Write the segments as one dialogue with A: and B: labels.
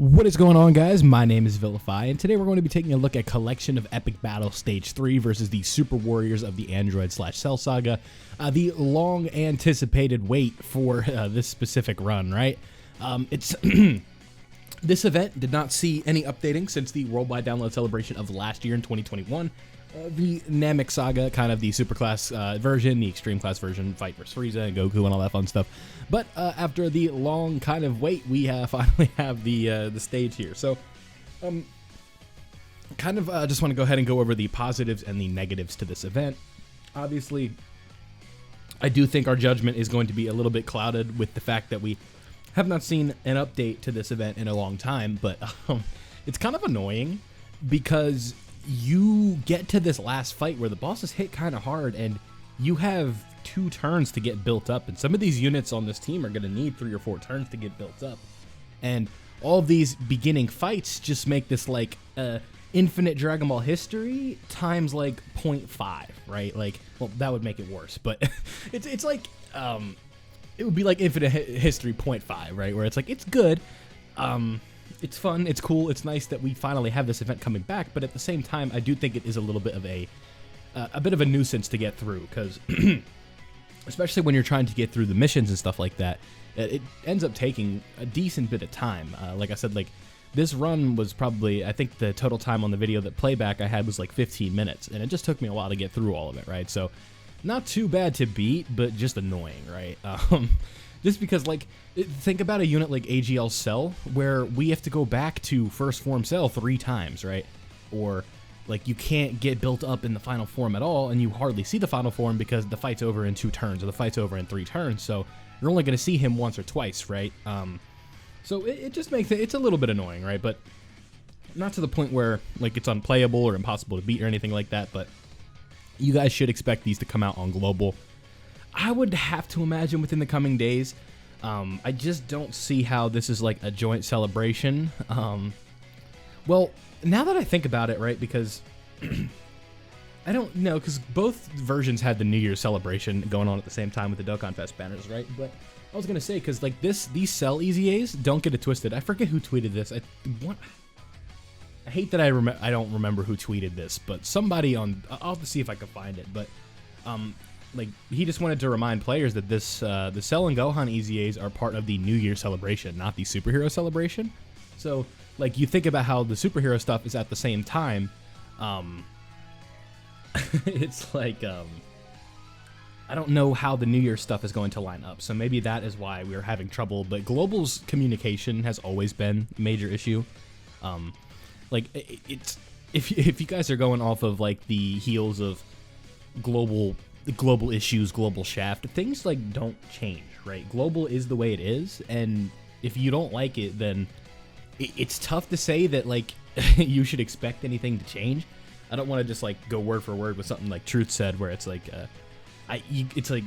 A: What is going on, guys? My name is Vilify, and today we're going to be taking a look at Collection of Epic Battle Stage 3 versus the Super Warriors of the Android/Cell Saga. The long-anticipated wait for this specific run, right? This event did not see any updating since the worldwide download celebration of last year in 2021. The Namek Saga, kind of the superclass version, the extreme class version, fight versus Frieza and Goku and all that fun stuff. But after the long kind of wait, we finally have the stage here. So, just want to go ahead and go over the positives and the negatives to this event. Obviously, I do think our judgment is going to be a little bit clouded with the fact that we have not seen an update to this event in a long time, but it's kind of annoying because you get to this last fight where the bosses hit kind of hard and you have 2 turns to get built up, and some of these units on this team are going to need 3 or 4 turns to get built up, and all of these beginning fights just make this like infinite Dragon Ball history times like 0.5, right? Like, well, that would make it worse, but it's like it would be like infinite history 0.5, right? Where it's like, it's good, it's fun, it's cool, it's nice that we finally have this event coming back, but at the same time, I do think it is a little bit of a nuisance to get through, because especially when you're trying to get through the missions and stuff like that, it ends up taking a decent bit of time. Like I said, like, this run was probably, I think the total time on the video that playback I had was like 15 minutes, and it just took me a while to get through all of it, right? So, not too bad to beat, but just annoying, right? Just because, like, think about a unit like AGL Cell, where we have to go back to first form Cell 3 times, right? Or, like, you can't get built up in the final form at all, and you hardly see the final form because the fight's over in 2 turns, or the fight's over in 3 turns, so you're only going to see him once or twice, right? So it just makes it's a little bit annoying, right? But not to the point where, like, it's unplayable or impossible to beat or anything like that, but you guys should expect these to come out on global. I would have to imagine within the coming days. I just don't see how this is like a joint celebration. Well, now that I think about it, right, because I don't know, because both versions had the New Year's celebration going on at the same time with the Dokkan Fest banners, right? But I was gonna say, because like these Cell EZAs, don't get it twisted. I forget who tweeted this. I hate that I don't remember who tweeted this, but somebody on, I'll have to see if I can find it, but like, he just wanted to remind players that this the Cell and Gohan EZAs are part of the New Year celebration, not the superhero celebration. So, like, you think about how the superhero stuff is at the same time, it's like, I don't know how the New Year stuff is going to line up, so maybe that is why we're having trouble, but Global's communication has always been a major issue. Like, it's, if you guys are going off of, like, the heels of global issues, global shaft, things like don't change, right? Global is the way it is, and if you don't like it, then it's tough to say that, like, you should expect anything to change. I don't want to just, like, go word for word with something like Truth said, where it's like, it's like,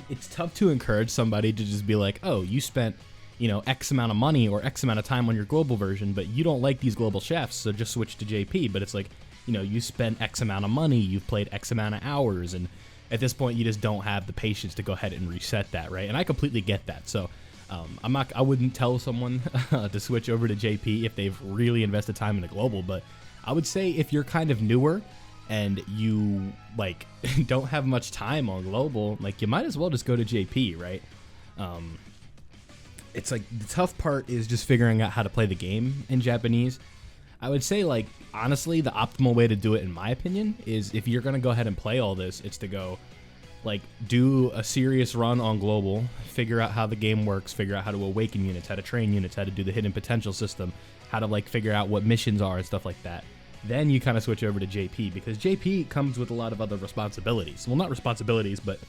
A: it's tough to encourage somebody to just be like, oh, you spent, you know, X amount of money or X amount of time on your global version, but you don't like these global shafts, so just switch to JP. But it's like, you know, you spent X amount of money, you've played X amount of hours, and at this point you just don't have the patience to go ahead and reset that, right? And I completely get that. So I wouldn't tell someone to switch over to JP if they've really invested time in a global, but I would say if you're kind of newer and you, like, don't have much time on global, like, you might as well just go to JP, right? It's like, the tough part is just figuring out how to play the game in Japanese. I would say, like, honestly, the optimal way to do it, in my opinion, is if you're going to go ahead and play all this, it's to go, like, do a serious run on global, figure out how the game works, figure out how to awaken units, how to train units, how to do the hidden potential system, how to, like, figure out what missions are and stuff like that. Then you kind of switch over to JP, because JP comes with a lot of other responsibilities. Well, not responsibilities, but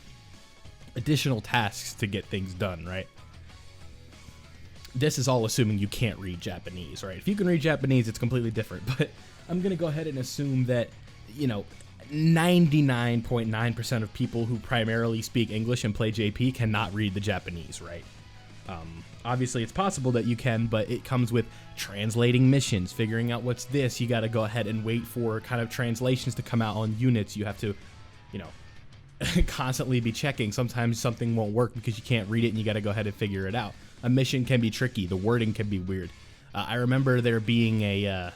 A: additional tasks to get things done, right? This is all assuming you can't read Japanese, right? If you can read Japanese, it's completely different, but I'm going to go ahead and assume that, you know, 99.9% of people who primarily speak English and play JP cannot read the Japanese, right? Obviously, it's possible that you can, but it comes with translating missions, figuring out what's this. You got to go ahead and wait for kind of translations to come out on units. You have to, you know, constantly be checking. Sometimes something won't work because you can't read it and you got to go ahead and figure it out. a mission can be tricky. The wording can be weird. I remember there being a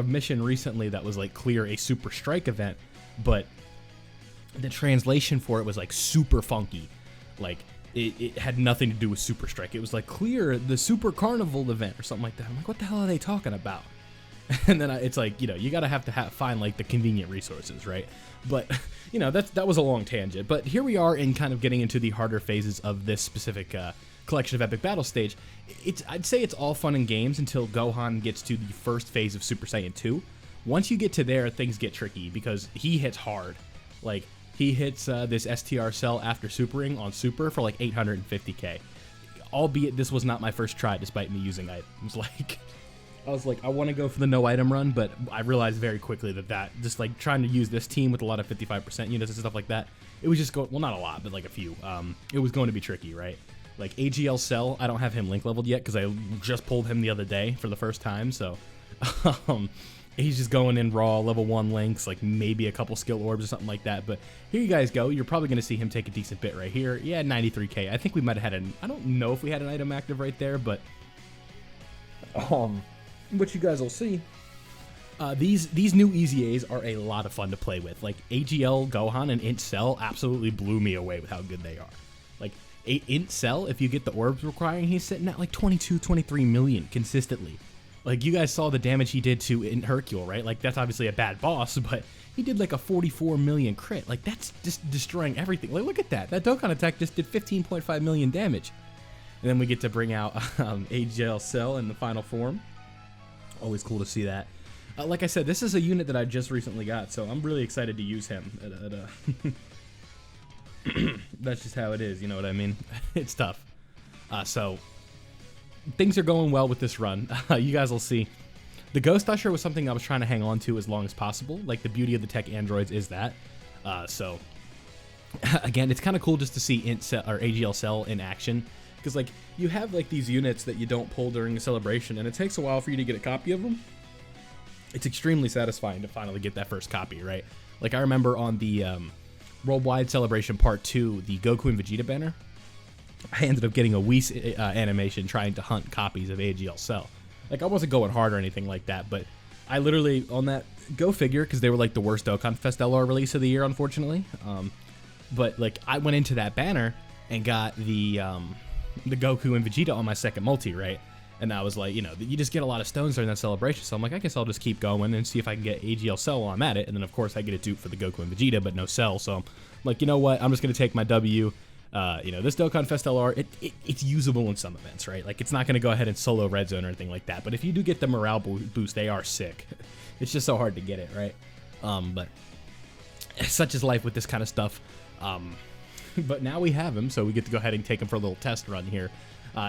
A: mission recently that was like clear a super strike event, but the translation for it was like super funky. Like it had nothing to do with super strike. It was like clear the super carnival event or something like that. I'm like, what the hell are they talking about? And then it's like, you gotta have to find like the convenient resources, right? But that was a long tangent. But here we are in kind of getting into the harder phases of this specific collection of epic battle stage. I'd say it's all fun and games until Gohan gets to the first phase of Super Saiyan 2. Once you get to there, things get tricky because he hits hard. Like he hits this STR cell after supering on Super for like 850k. Albeit this was not my first try, despite me using items. I was like, I want to go for the no item run, but I realized very quickly that just like trying to use this team with a lot of 55% units and stuff like that, it was just going, well, not a lot, but like a few. It was going to be tricky, right? Like AGL Cell, I don't have him link leveled yet because I just pulled him the other day for the first time, so he's just going in raw level 1 links, like maybe a couple skill orbs or something like that. But here you guys go. You're probably going to see him take a decent bit right here. Yeah, 93k. I think we might have had I don't know if we had an item active right there, but which you guys will see. These new EZAs are a lot of fun to play with. Like AGL Gohan and Int Cell absolutely blew me away with how good they are. Like Int Cell, if you get the orbs requiring, he's sitting at like 22, 23 million consistently. Like you guys saw the damage he did to Int Hercule, right? Like that's obviously a bad boss, but he did like a 44 million crit. Like that's just destroying everything. Like look at that. That Dokkan attack just did 15.5 million damage. And then we get to bring out AGL Cell in the final form. Always cool to see that. Like I said, this is a unit that I just recently got, so I'm really excited to use him. That's just how it is, you know what I mean? It's tough. So things are going well with this run. You guys will see. The Ghost Usher was something I was trying to hang on to as long as possible. Like the beauty of the tech androids is that. So again, it's kind of cool just to see Int Cell or AGL Cell in action. Because, like, you have, like, these units that you don't pull during a celebration, and it takes a while for you to get a copy of them. It's extremely satisfying to finally get that first copy, right? Like, I remember on the Worldwide Celebration Part 2, the Goku and Vegeta banner, I ended up getting a Whis animation trying to hunt copies of AGL Cell. Like, I wasn't going hard or anything like that, but I literally, on that, go figure, because they were, like, the worst Dokkan Fest LR release of the year, unfortunately. But, like, I went into that banner and got the Goku and Vegeta on my second multi, right? And I was like, you just get a lot of stones during that celebration. So I'm like, I guess I'll just keep going and see if I can get AGL Cell while I'm at it. And then, of course, I get a dupe for the Goku and Vegeta, but no Cell. So I'm like, you know what? I'm just going to take my W. This Dokkan Fest LR, it's usable in some events, right? Like, it's not going to go ahead and solo Red Zone or anything like that. But if you do get the morale boost, they are sick. It's just so hard to get it, right? But such is life with this kind of stuff. But now we have him, so we get to go ahead and take him for a little test run here.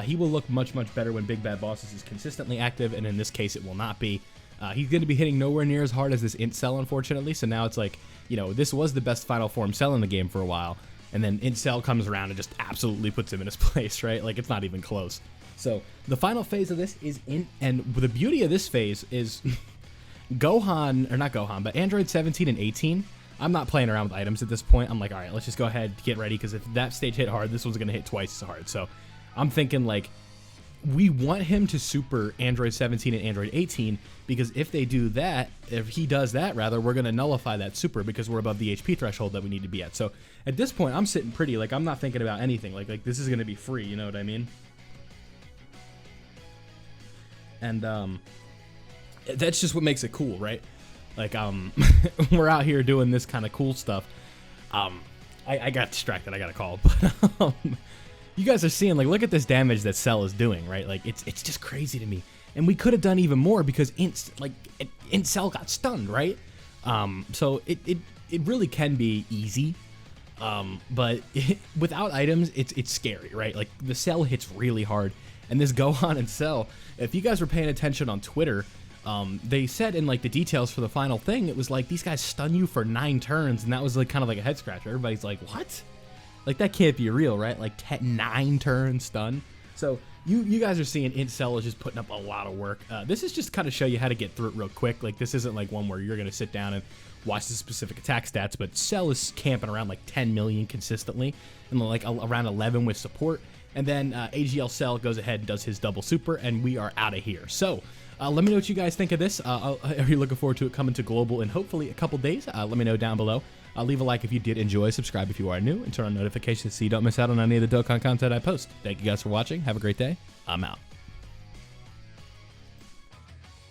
A: He will look much, much better when Big Bad Bosses is consistently active, and in this case, it will not be. He's going to be hitting nowhere near as hard as this Int Cell, unfortunately, so now it's like, this was the best final form Cell in the game for a while, and then Int Cell comes around and just absolutely puts him in his place, right? Like, it's not even close. So, the final phase of this is Int, and the beauty of this phase is Gohan, or not Gohan, but Android 17 and 18, I'm not playing around with items at this point. I'm like, all right, let's just go ahead, get ready, because if that stage hit hard, this one's going to hit twice as hard. So I'm thinking, like, we want him to super Android 17 and Android 18, because if they do that, if he does that, rather, we're going to nullify that super because we're above the HP threshold that we need to be at. So at this point, I'm sitting pretty. Like, I'm not thinking about anything. Like this is going to be free, you know what I mean? And that's just what makes it cool, right? Like, we're out here doing this kind of cool stuff. I got distracted. I got a call. But you guys are seeing, like, look at this damage that Cell is doing, right? Like, it's just crazy to me. And we could have done even more because Int Cell got stunned, right? So it really can be easy. But without items, it's scary, right? Like, the Cell hits really hard. And this Gohan and Cell, if you guys were paying attention on Twitter, they said in, like, the details for the final thing, it was like, these guys stun you for 9 turns, and that was, like, kind of like a head scratcher. Everybody's like, what? Like, that can't be real, right? Like, 9 turn stun. So, you guys are seeing Int Cell is just putting up a lot of work. This is just kind of show you how to get through it real quick. Like, this isn't, like, one where you're going to sit down and watch the specific attack stats, but Cell is camping around, like, 10 million consistently, and, like, around 11 with support. And then AGL Cell goes ahead and does his double super, and we are out of here. So let me know what you guys think of this. Are you looking forward to it coming to global in hopefully a couple days? Let me know down below. Leave a like if you did enjoy, subscribe if you are new, and turn on notifications so you don't miss out on any of the Dokkan content I post. Thank you guys for watching. Have a great day. I'm out.